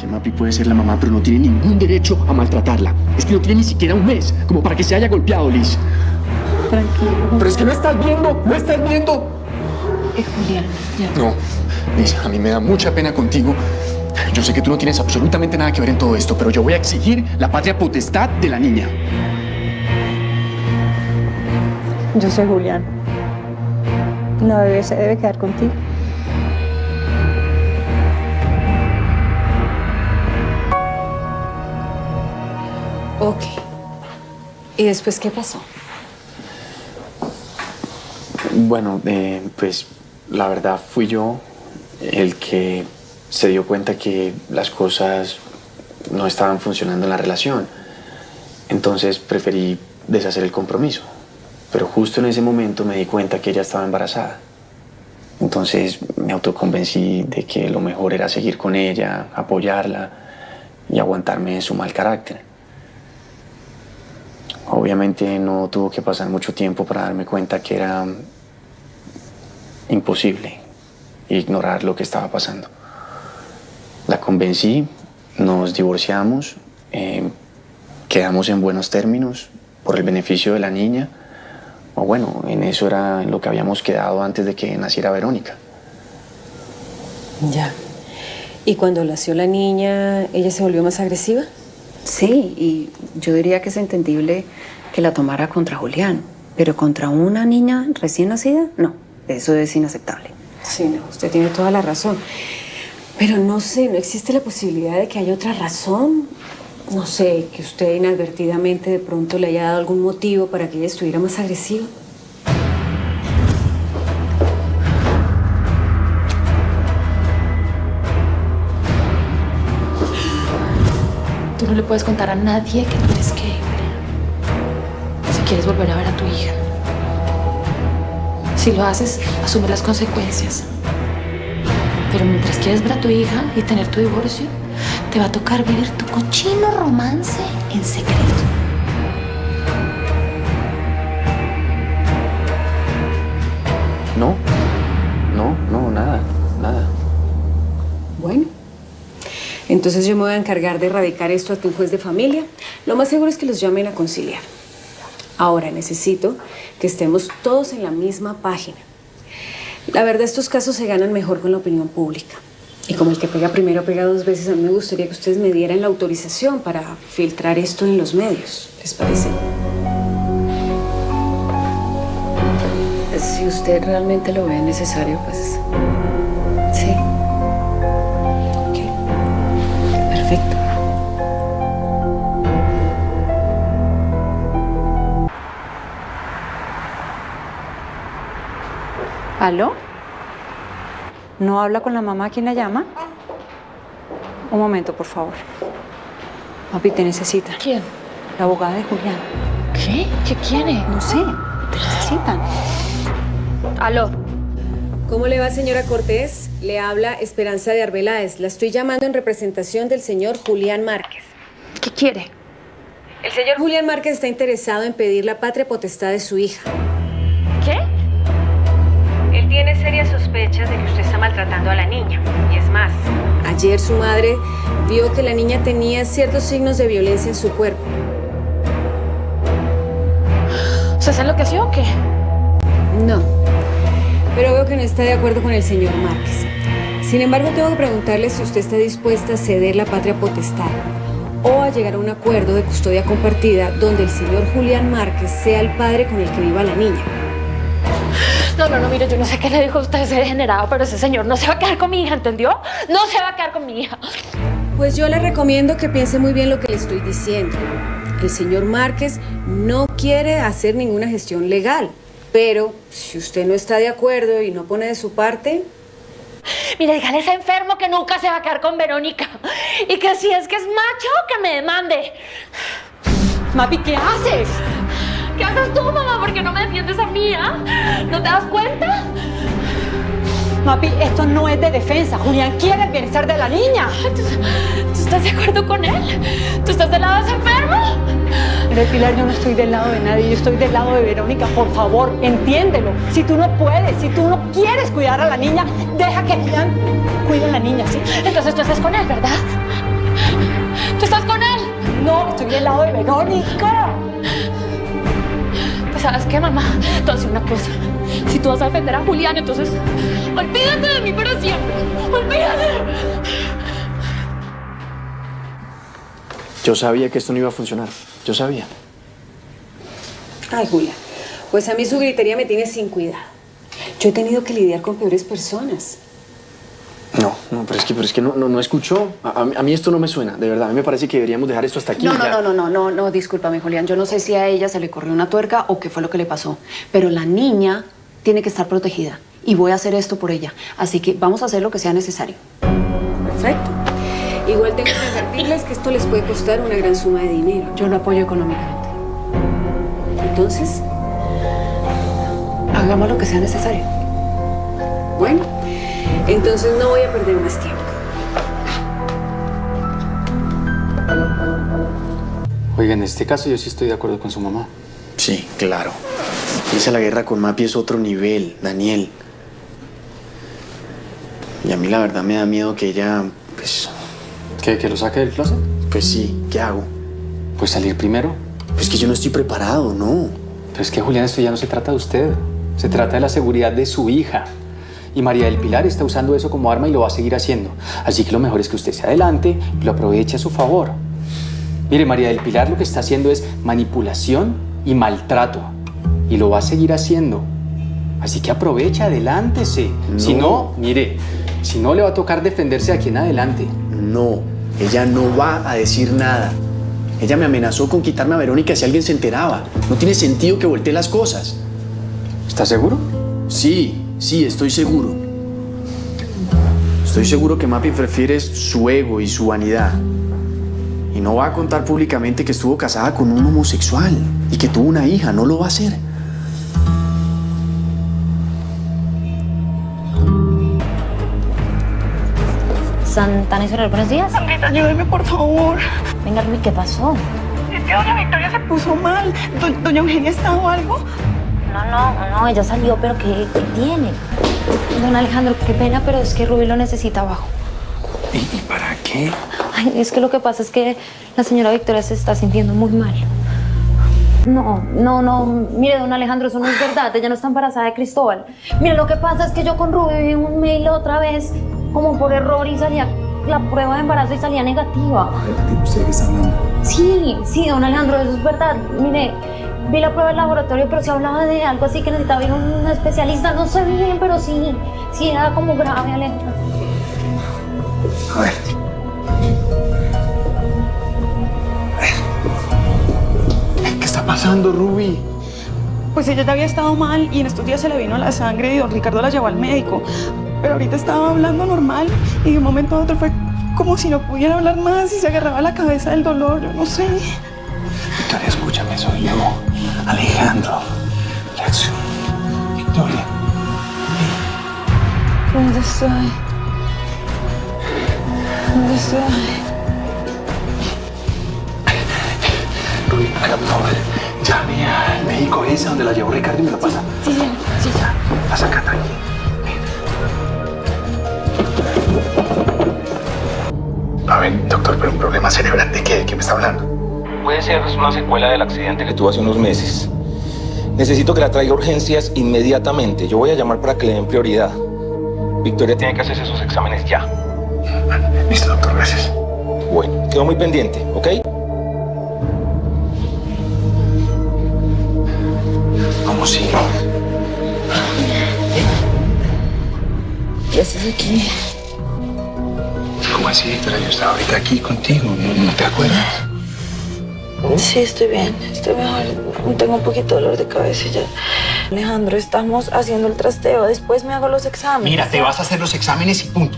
que Mapi puede ser la mamá, pero no tiene ningún derecho a maltratarla. Es que no tiene ni siquiera un mes, como para que se haya golpeado, Liz. Tranquilo. Pero es que no estás viendo, no estás viendo. Julián, ya. No, Liz, a mí me da mucha pena contigo. Yo sé que tú no tienes absolutamente nada que ver en todo esto, pero yo voy a exigir la patria potestad de la niña. Yo sé, Julián. La bebé se debe quedar contigo. Ok. ¿Y después qué pasó? Bueno, pues la verdad fui yo el que se dio cuenta que las cosas no estaban funcionando en la relación. Entonces preferí deshacer el compromiso. Pero justo en ese momento me di cuenta que ella estaba embarazada. Entonces me autoconvencí de que lo mejor era seguir con ella, apoyarla y aguantarme su mal carácter. Obviamente no tuvo que pasar mucho tiempo para darme cuenta que era imposible ignorar lo que estaba pasando. La convencí, nos divorciamos, quedamos en buenos términos por el beneficio de la niña. O bueno, en eso era en lo que habíamos quedado antes de que naciera Verónica. Ya. ¿Y cuando nació la niña, ella se volvió más agresiva? Sí, y yo diría que es entendible que la tomara contra Julián, pero contra una niña recién nacida, no, eso es inaceptable. Sí, no, usted tiene toda la razón. Pero no sé, ¿no existe la posibilidad de que haya otra razón? No sé, que usted inadvertidamente de pronto le haya dado algún motivo para que ella estuviera más agresiva. Tú no le puedes contar a nadie que tú eres gay, María. Si quieres volver a ver a tu hija. Si lo haces, asume las consecuencias. Pero mientras quieres ver a tu hija y tener tu divorcio, te va a tocar vivir tu cochino romance en secreto. No, nada. Bueno, entonces yo me voy a encargar de erradicar esto ante un juez de familia. Lo más seguro es que los llamen a conciliar. Ahora necesito que estemos todos en la misma página. La verdad, estos casos se ganan mejor con la opinión pública. Y como el que pega primero pega dos veces, a mí me gustaría que ustedes me dieran la autorización para filtrar esto en los medios. ¿Les parece? Si usted realmente lo ve necesario, pues sí. Ok. Perfecto. ¿Aló? ¿No habla con la mamá? ¿Quién la llama? Un momento, por favor. Papi, te necesita. ¿Quién? La abogada de Julián. ¿Qué? ¿Qué quiere? No sé, te necesitan. Aló. ¿Cómo le va, señora Cortés? Le habla Esperanza de Arbeláez. La estoy llamando en representación del señor Julián Márquez. ¿Qué quiere? El señor Julián Márquez está interesado en pedir la patria potestad de su hija. ¿Qué? Él tiene serias sospechas de que usted está maltratando a la niña. Y es más, ayer su madre vio que la niña tenía ciertos signos de violencia en su cuerpo. ¿Usted se enloqueció o qué? No, pero veo que no está de acuerdo con el señor Márquez. Sin embargo, tengo que preguntarle si usted está dispuesta a ceder la patria potestad o a llegar a un acuerdo de custodia compartida donde el señor Julián Márquez sea el padre con el que viva la niña. No, mire, yo no sé qué le dijo a usted ese degenerado, pero ese señor no se va a quedar con mi hija, ¿entendió? No se va a quedar con mi hija. Pues yo le recomiendo que piense muy bien lo que le estoy diciendo. El señor Márquez no quiere hacer ninguna gestión legal, pero si usted no está de acuerdo y no pone de su parte... Mire, dígale a ese enfermo que nunca se va a quedar con Verónica y que si es que es macho, que me demande. Mapi, ¿qué haces? ¿Qué haces tú, mamá? ¿Por qué no me defiendes a mí, ah? ¿No te das cuenta? Mapi, esto no es de defensa. Julián quiere el bienestar de la niña. ¿Tú estás de acuerdo con él? ¿Tú estás del lado de ese enfermo? Pero Pilar, yo no estoy del lado de nadie, yo estoy del lado de Verónica. Por favor, entiéndelo. Si tú no puedes, si tú no quieres cuidar a la niña, deja que Julián cuide a la niña, ¿sí? Entonces tú estás con él, ¿verdad? ¿Tú estás con él? No, estoy del lado de Verónica. Pues ¿sabes qué, mamá? Te voy a decir una cosa. Si tú vas a defender a Julián, entonces olvídate de mí para siempre. ¡Olvídate! Yo sabía que esto no iba a funcionar. Yo sabía. Ay, Julia, pues a mí su gritería me tiene sin cuidado. Yo he tenido que lidiar con peores personas. No, pero es que no escuchó. A mí esto no me suena, de verdad. A mí me parece que deberíamos dejar esto hasta aquí. No, discúlpame, Julián. Yo no sé si a ella se le corrió una tuerca o qué fue lo que le pasó. Pero la niña tiene que estar protegida. Y voy a hacer esto por ella. Así que vamos a hacer lo que sea necesario. Perfecto. Igual tengo que advertirles que esto les puede costar una gran suma de dinero. Yo lo apoyo económicamente. Entonces, Hagamos lo que sea necesario. bueno, entonces no voy a perder más tiempo. Oiga, en este caso yo sí estoy de acuerdo con su mamá. Sí, claro. Irse a la guerra con Mapi es otro nivel, Daniel. Y a mí la verdad me da miedo que ella, pues ¿Que lo saque del closet? sí, ¿qué hago? Pues salir primero. Pues que yo no estoy preparado, ¿no? Pero es que, Julián, esto ya no se trata de usted. Se trata de la seguridad de su hija. Y María del Pilar está usando eso como arma y lo va a seguir haciendo. Así que lo mejor es que usted se adelante y lo aproveche a su favor. Mire, María del Pilar lo que está haciendo es manipulación y maltrato. Y lo va a seguir haciendo. Así que aproveche, adelántese. No. Si no, mire, si no le va a tocar defenderse de aquí en adelante. No, ella no va a decir nada. Ella me amenazó con quitarme a Verónica si alguien se enteraba. No tiene sentido que voltee las cosas. ¿Está seguro? Sí, estoy seguro. Estoy seguro que Mapi prefiere su ego y su vanidad. Y no va a contar públicamente que estuvo casada con un homosexual y que tuvo una hija. No lo va a hacer. Santana y Soler, buenos días. Sandrita, ayúdeme, por favor. Venga, Luis, ¿qué pasó? Es que doña Victoria se puso mal. ¿Doña Eugenia está o algo? No, ella salió, pero ¿qué tiene? Don Alejandro, qué pena, pero es que Rubí lo necesita abajo. ¿Y para qué? Ay, es que lo que pasa es que la señora Victoria se está sintiendo muy mal. No, mire, don Alejandro, eso no es verdad, ella no está embarazada de Cristóbal. Mire, lo que pasa es que yo con Rubí vi un mail otra vez, como por error, y salía la prueba de embarazo y salía negativa. ¿Usted qué está hablando? Sí, don Alejandro, eso es verdad. Mire, vi la prueba del laboratorio, pero se hablaba de algo así que necesitaba ir a un especialista. No sé bien, pero sí era como grave, Alejandro. A ver. ¿Qué está pasando, Ruby? Pues ella ya había estado mal y en estos días se le vino la sangre y don Ricardo la llevó al médico. Pero ahorita estaba hablando normal y de un momento a otro fue como si no pudiera hablar más y se agarraba la cabeza del dolor. Yo no sé. Victoria, escúchame, soy yo, Alejandro. Reacción. Victoria. ¿Dónde estoy? ¿Dónde estoy? Ruby, haga por favor. Llame al médico ese donde la llevó Ricardo y me lo pasa. Sí, ya. Pasa acá, tranquilo. A ver, doctor, pero un problema cerebral, ¿de qué? ¿De qué me está hablando? Puede ser una secuela del accidente que tuvo hace unos meses. Necesito que la traiga a urgencias inmediatamente. Yo voy a llamar para que le den prioridad. Victoria tiene que hacerse esos exámenes ya. Listo, doctor, gracias. Bueno, quedo muy pendiente, ¿ok? ¿Cómo sigue? ¿Qué haces aquí? ¿Cómo así, Victoria? Yo estaba ahorita aquí contigo, ¿no te acuerdas? Sí, estoy bien. Estoy mejor. Tengo un poquito de dolor de cabeza y ya. Alejandro, estamos haciendo el trasteo. Después me hago los exámenes. Mira, te vas a hacer los exámenes y punto.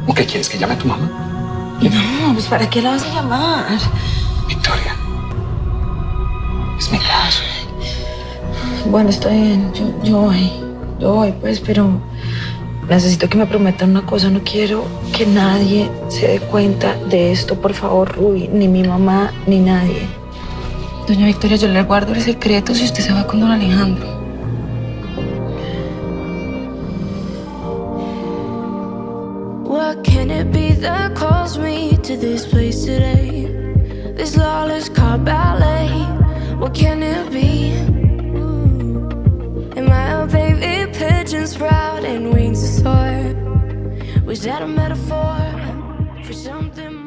¿O qué quieres? ¿Que llame a tu mamá? No, pues ¿para qué la vas a llamar? Victoria, es mi caso. Bueno, está bien. Yo voy, pues, pero necesito que me prometan una cosa. No quiero que nadie se dé cuenta de esto, por favor, Ruby. Ni mi mamá, ni nadie. Doña Victoria, yo le guardo el secreto si usted se va con don Alejandro. What can it be that calls me to this place today? This lawless car ballet. What can it be? Am I a baby pigeon sprouting wings to soar? Was that a metaphor for something more?